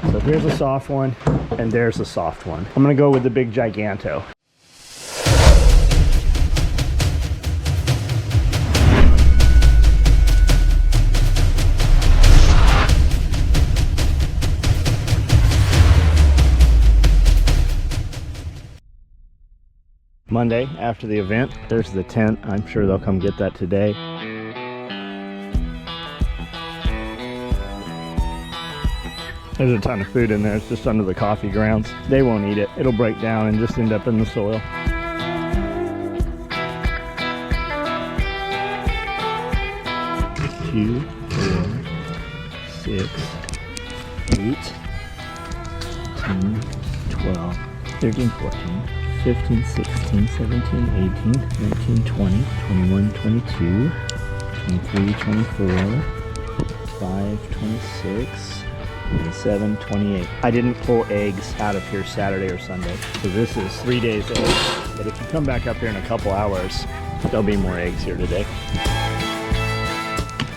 So here's a soft one, and there's a soft one. I'm gonna go with the big Giganto. Monday after the event, there's the tent. I'm sure they'll come get that today. There's a ton of food in there. It's just under the coffee grounds. They won't eat it. It'll break down and just end up in the soil. Two, 4, 6, 8, 10, 12, 13, 14, 15, 16, 17, 18, 19, 20, 21, 22, 23, 24, 25, 26, 27, 28. I didn't pull eggs out of here Saturday or Sunday, so this is 3 days old. But if you come back up here in a couple hours, there'll be more eggs here today.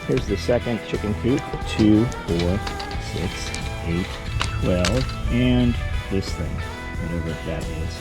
Here's the second chicken coop. 2, 4, 6, 8, 12, and this thing, whatever that is.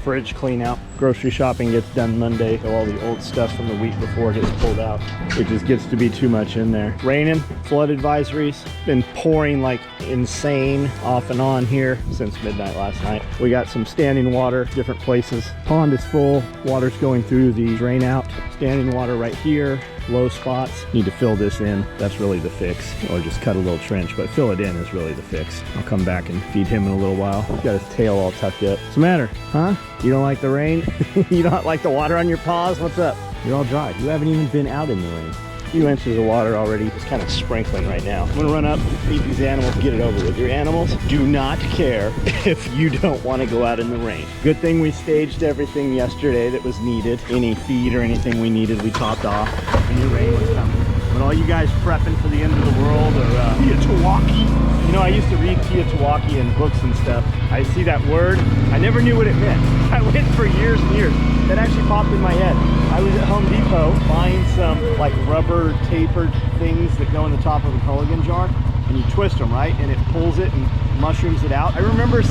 Fridge clean out. Grocery shopping gets done Monday, so all the old stuff from the week before gets pulled out. It just gets to be too much in there. Raining, flood advisories, been pouring like insane off and on here since midnight last night. We got some standing water, different places. Pond is full, water's going through the drain out. Standing water right here, low spots. Need to fill this in, that's really the fix. Or just cut a little trench, but fill it in is really the fix. I'll come back and feed him in a little while. He's got his tail all tucked up. What's the matter, huh? You don't like the rain? You don't like the water on your paws? What's up? You're all dry. You haven't even been out in the rain. A few inches of water already. It's kind of sprinkling right now. I'm gonna run up, feed these animals, get it over with. Your animals do not care if you don't want to go out in the rain. Good thing we staged everything yesterday that was needed. Any feed or anything we needed, we topped off. We knew rain was coming. But all you guys prepping for the end of the world or Teotawaki. You know, I used to read Teotawaki in books and stuff. I see that word. I never knew what it meant. I went for years and years. That actually popped in my head. I was at Home Depot buying some like rubber tapered things that go in the top of a Culligan jar, and you twist them, right? And it pulls it and mushrooms it out. I remember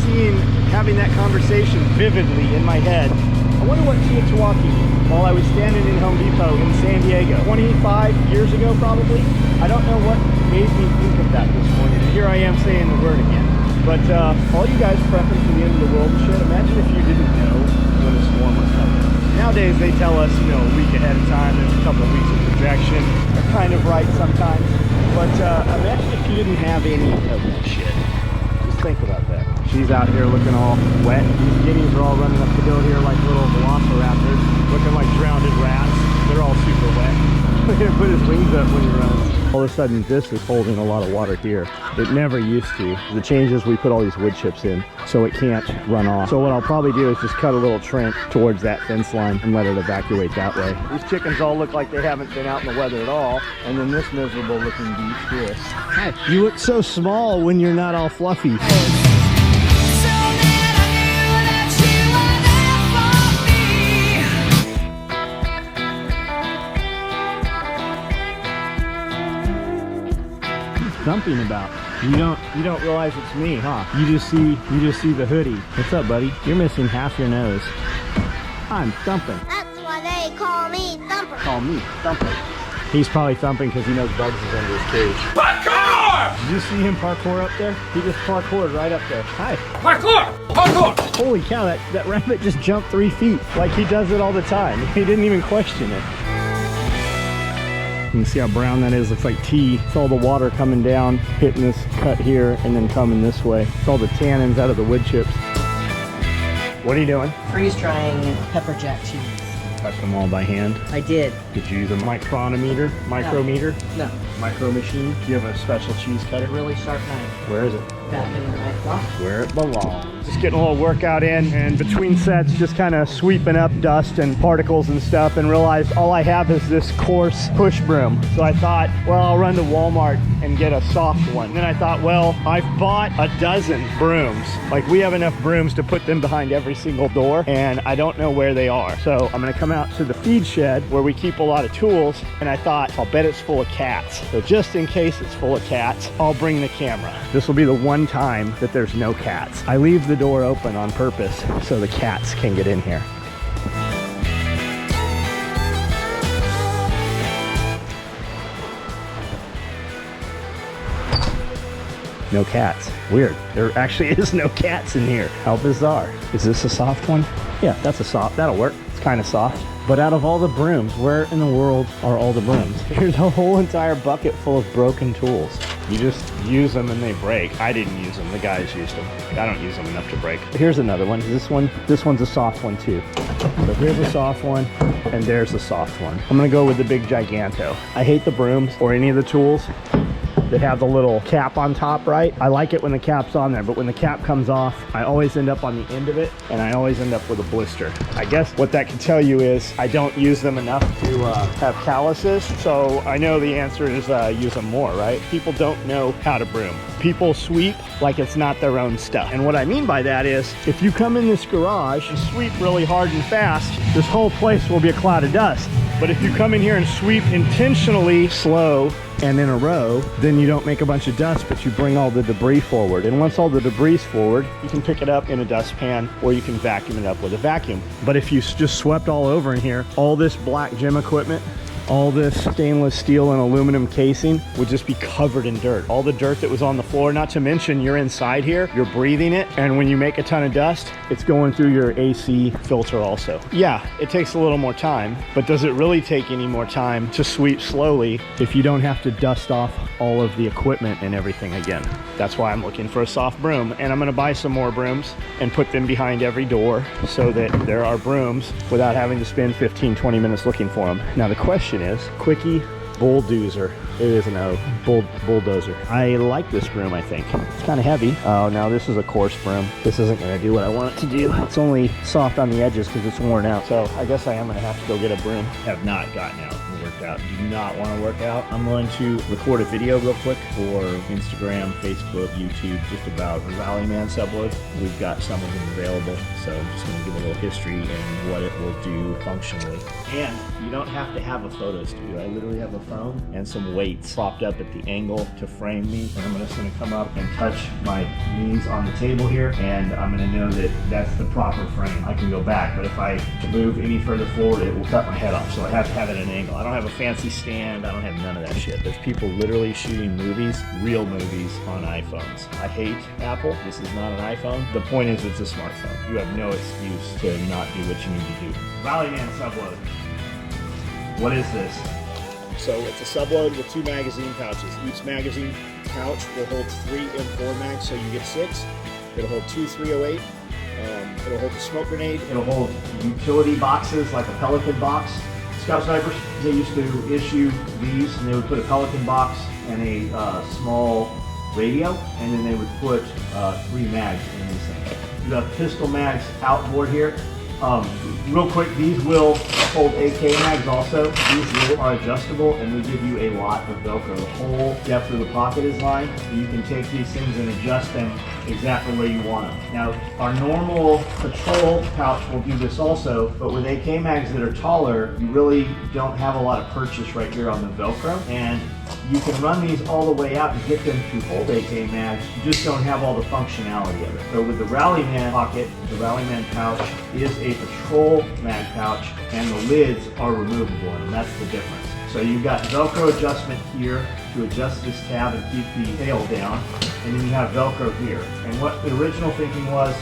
having that conversation vividly in my head. I wonder what Teotawaki means while I was standing in Home Depot in San Diego 25 years ago probably. I don't know what made me think of that this morning. And here I am saying the word again. But all you guys prepping for the end of the world and shit, imagine if you didn't know when a storm was coming. Nowadays they tell us, you know, a week ahead of time, there's a couple of weeks of projection. They're kind of right sometimes. But imagine if you didn't have any of that shit. Just think about that. She's out here looking all wet. These guineas are all running up the hill here like little velociraptors, looking like drowned rats. They're all super wet. Look at him put his wings up when he runs. All of a sudden, this is holding a lot of water here. It never used to. The change is we put all these wood chips in, so it can't run off. So what I'll probably do is just cut a little trench towards that fence line and let it evacuate that way. These chickens all look like they haven't been out in the weather at all. And then this miserable looking beast here. Hi, you look so small when you're not all fluffy. Something about you don't realize it's me, huh? You just see the hoodie. What's up, buddy? You're missing half your nose. I'm thumping. That's why they call me Thumper. Call me thumping. He's probably thumping because he knows Bugs is under his cage. Parkour! Did you see him parkour up there? He just parkoured right up there. Hi. Parkour! Parkour! Holy cow, that rabbit just jumped 3 feet like he does it all the time. He didn't even question it. You can see how brown that is. Looks like tea. It's all the water coming down, hitting this cut here, and then coming this way. It's all the tannins out of the wood chips. What are you doing? Freeze drying pepper jack cheese. Cut them all by hand. I did. Did you use a micrometer? No. Micro machine? Do you have a special cheese cutter? A really sharp knife. Where is it? back in the right spot. Where it belongs. Just getting a little workout in, and between sets just kind of sweeping up dust and particles and stuff, and realized all I have is this coarse push broom. So I thought, well, I'll run to Walmart and get a soft one. And then I thought, well, I've bought a dozen brooms. Like, we have enough brooms to put them behind every single door, and I don't know where they are. So I'm gonna come out to the feed shed where we keep a lot of tools, and I thought, I'll bet it's full of cats. So just in case it's full of cats, I'll bring the camera. This will be the one time that there's no cats. I leave the door open on purpose so the cats can get in here. No cats. Weird. There actually is no cats in here. How bizarre. Is this a soft one? Yeah, that's a soft. That'll work. It's kind of soft. But out of all the brooms, where in the world are all the brooms? Here's a whole entire bucket full of broken tools. You just use them and they break. I didn't use them. The guys used them. I don't use them enough to break. Here's another one. This one's a soft one too. So here's a soft one, and there's a soft one. I'm gonna go with the big Giganto. I hate the brooms or any of the tools that have the little cap on top, right? I like it when the cap's on there, but when the cap comes off, I always end up on the end of it, and I always end up with a blister. I guess what that can tell you is I don't use them enough to have calluses, so I know the answer is use them more, right? People don't know how to broom. People sweep like it's not their own stuff. And what I mean by that is, if you come in this garage and sweep really hard and fast, this whole place will be a cloud of dust. But if you come in here and sweep intentionally slow and in a row, then you don't make a bunch of dust, but you bring all the debris forward. And once all the debris is forward, you can pick it up in a dustpan, or you can vacuum it up with a vacuum. But if you just swept all over in here, all this black gym equipment, all this stainless steel and aluminum casing would just be covered in dirt. All the dirt that was on the floor, not to mention you're inside here, you're breathing it, and when you make a ton of dust, it's going through your AC filter also. Yeah, it takes a little more time, but does it really take any more time to sweep slowly if you don't have to dust off all of the equipment and everything again? That's why I'm looking for a soft broom, and I'm gonna buy some more brooms and put them behind every door so that there are brooms without having to spend 15-20 minutes looking for them. Now the question is, quickie, bulldozer. It isn't a bulldozer. I like this broom, I think. It's kind of heavy. Oh, now this is a coarse broom. This isn't gonna do what I want it to do. It's only soft on the edges because it's worn out. So I guess I am gonna have to go get a broom. Have not gotten out and worked out. Do not want to work out. I'm going to record a video real quick for Instagram, Facebook, YouTube, just about the Rallyman subload. We've got some of them available. So I'm just gonna give a little history and what it will do functionally. And you don't have to have a photo studio. I literally have a phone and some weights propped up at the angle to frame me, and I'm just going to come up and touch my knees on the table here, and I'm going to know that that's the proper frame. I can go back, but if I move any further forward, it will cut my head off, so I have to have it at an angle. I don't have a fancy stand. I don't have none of that shit. There's people literally shooting movies, real movies, on iPhones. I hate Apple. This is not an iPhone. The point is, it's a smartphone. You have no excuse to not do what you need to do. Rallyman subload. What is this? So it's a subload with 2 magazine pouches. Each magazine pouch will hold 3 M4 mags, so you get 6. It'll hold 2 .308. It'll hold a smoke grenade. It'll hold utility boxes like a Pelican box. Scout snipers, they used to issue these, and they would put a Pelican box and a small radio, and then they would put 3 mags in these things. You have pistol mags outboard here. Real quick, these will hold AK mags also. These are adjustable, and we give you a lot of Velcro. The whole depth of the pocket is lined. You can take these things and adjust them exactly where you want them. Now, our normal patrol pouch will do this also, but with AK mags that are taller, you really don't have a lot of purchase right here on the Velcro, and you can run these all the way out and get them to hold AK mags. You just don't have all the functionality of it. So with the Rallyman pocket, the Rallyman pouch is a patrol mag pouch, and the lids are removable, and that's the difference. So you've got Velcro adjustment here to adjust this tab and keep the tail down, and then you have Velcro here. And what the original thinking was,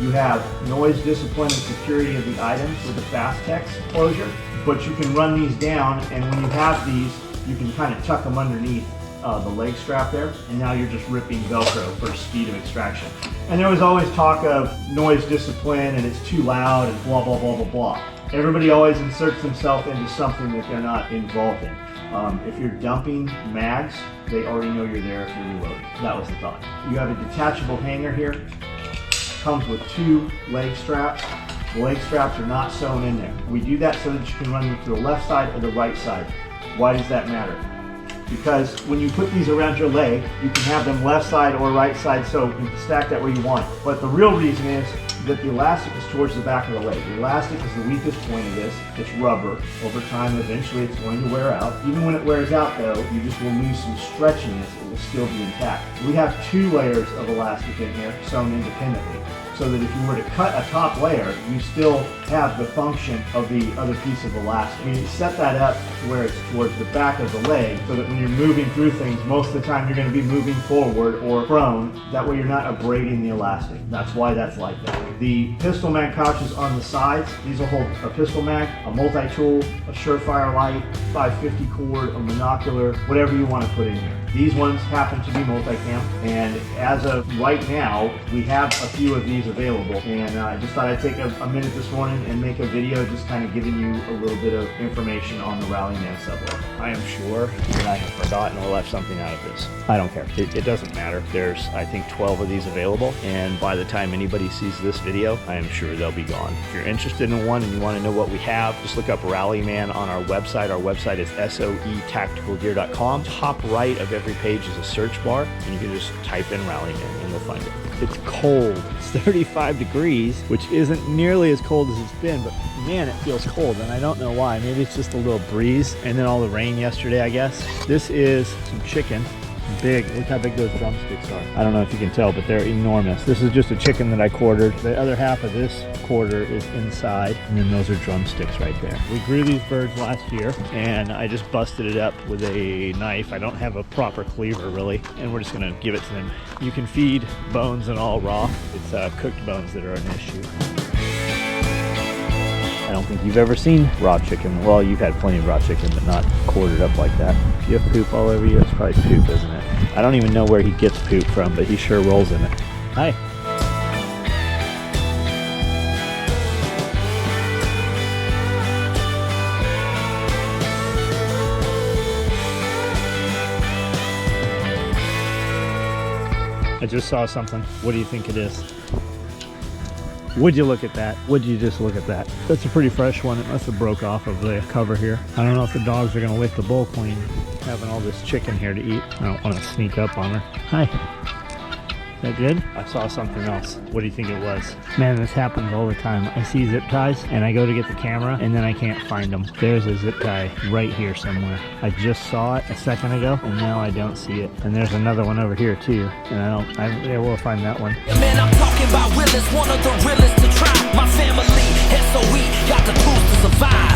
you have noise, discipline, and security of the items with the fast text closure, but you can run these down, and when you have these, you can kind of tuck them underneath the leg strap there, and now you're just ripping Velcro for speed of extraction. And there was always talk of noise discipline, and it's too loud, and blah, blah, blah, blah, blah. Everybody always inserts themselves into something that they're not involved in. If you're dumping mags, they already know you're there if you're reloading. That was the thought. You have a detachable hanger here. Comes with 2 leg straps. The leg straps are not sewn in there. We do that so that you can run them to the left side or the right side. Why does that matter? Because when you put these around your leg, you can have them left side or right side, so you can stack that way you want. But the real reason is that the elastic is towards the back of the leg. The elastic is the weakest point of this. It's rubber. Over time, eventually it's going to wear out. Even when it wears out though, you just will lose some stretchiness. It will still be intact. We have 2 layers of elastic in here, sewn independently, so that if you were to cut a top layer, you still have the function of the other piece of elastic. We set that up to where it's towards the back of the leg, so that when you're moving through things, most of the time you're going to be moving forward or prone. That way you're not abrading the elastic. That's why that's like that. The pistol mag pouches on the sides, these will hold a pistol mag, a multi-tool, a surefire light, 550 cord, a monocular, whatever you want to put in here. These ones happen to be multicam, and as of right now, we have a few of these available, and I just thought I'd take a minute this morning and make a video just kind of giving you a little bit of information on the Rallyman subway. I am sure that I have forgotten or left something out of this. I don't care. It doesn't matter. There's, I think, 12 of these available, and by the time anybody sees this video, I am sure they'll be gone. If you're interested in one and you want to know what we have, just look up Rallyman on our website. Our website is SOEtacticalgear.com. Top right of every page is a search bar, and you can just type in Rallyman and you'll find it. It's cold. It's 35 degrees, which isn't nearly as cold as it's been, but man, it feels cold, and I don't know why. Maybe it's just a little breeze, and then all the rain yesterday, I guess. This is some chicken. Big. Look how big those drumsticks are. I don't know if you can tell, but they're enormous. This is just a chicken that I quartered. The other half of this quarter is inside, and then those are drumsticks right there. We grew these birds last year, and I just busted it up with a knife. I don't have a proper cleaver, really, and we're just gonna give it to them. You can feed bones and all raw. It's cooked bones that are an issue. I don't think you've ever seen raw chicken. Well, you've had plenty of raw chicken, but not quartered up like that. You have poop all over you? It's probably poop, isn't it? I don't even know where he gets poop from, but he sure rolls in it. Hi. I just saw something. What do you think it is? Would you look at that? Would you just look at that? That's a pretty fresh one. It must have broke off of the cover here. I don't know if the dogs are gonna lick the bowl clean, having all this chicken here to eat. I don't want to sneak up on her. Hi. Is that good? I saw something else. What do you think it was? Man, this happens all the time. I see zip ties and I go to get the camera and then I can't find them. There's a zip tie right here somewhere. I just saw it a second ago and now I don't see it. And there's another one over here too. And yeah, we'll find that one. Man, I'm talking about Willis, one of the realest to try. My family, SOE, got the tools to survive.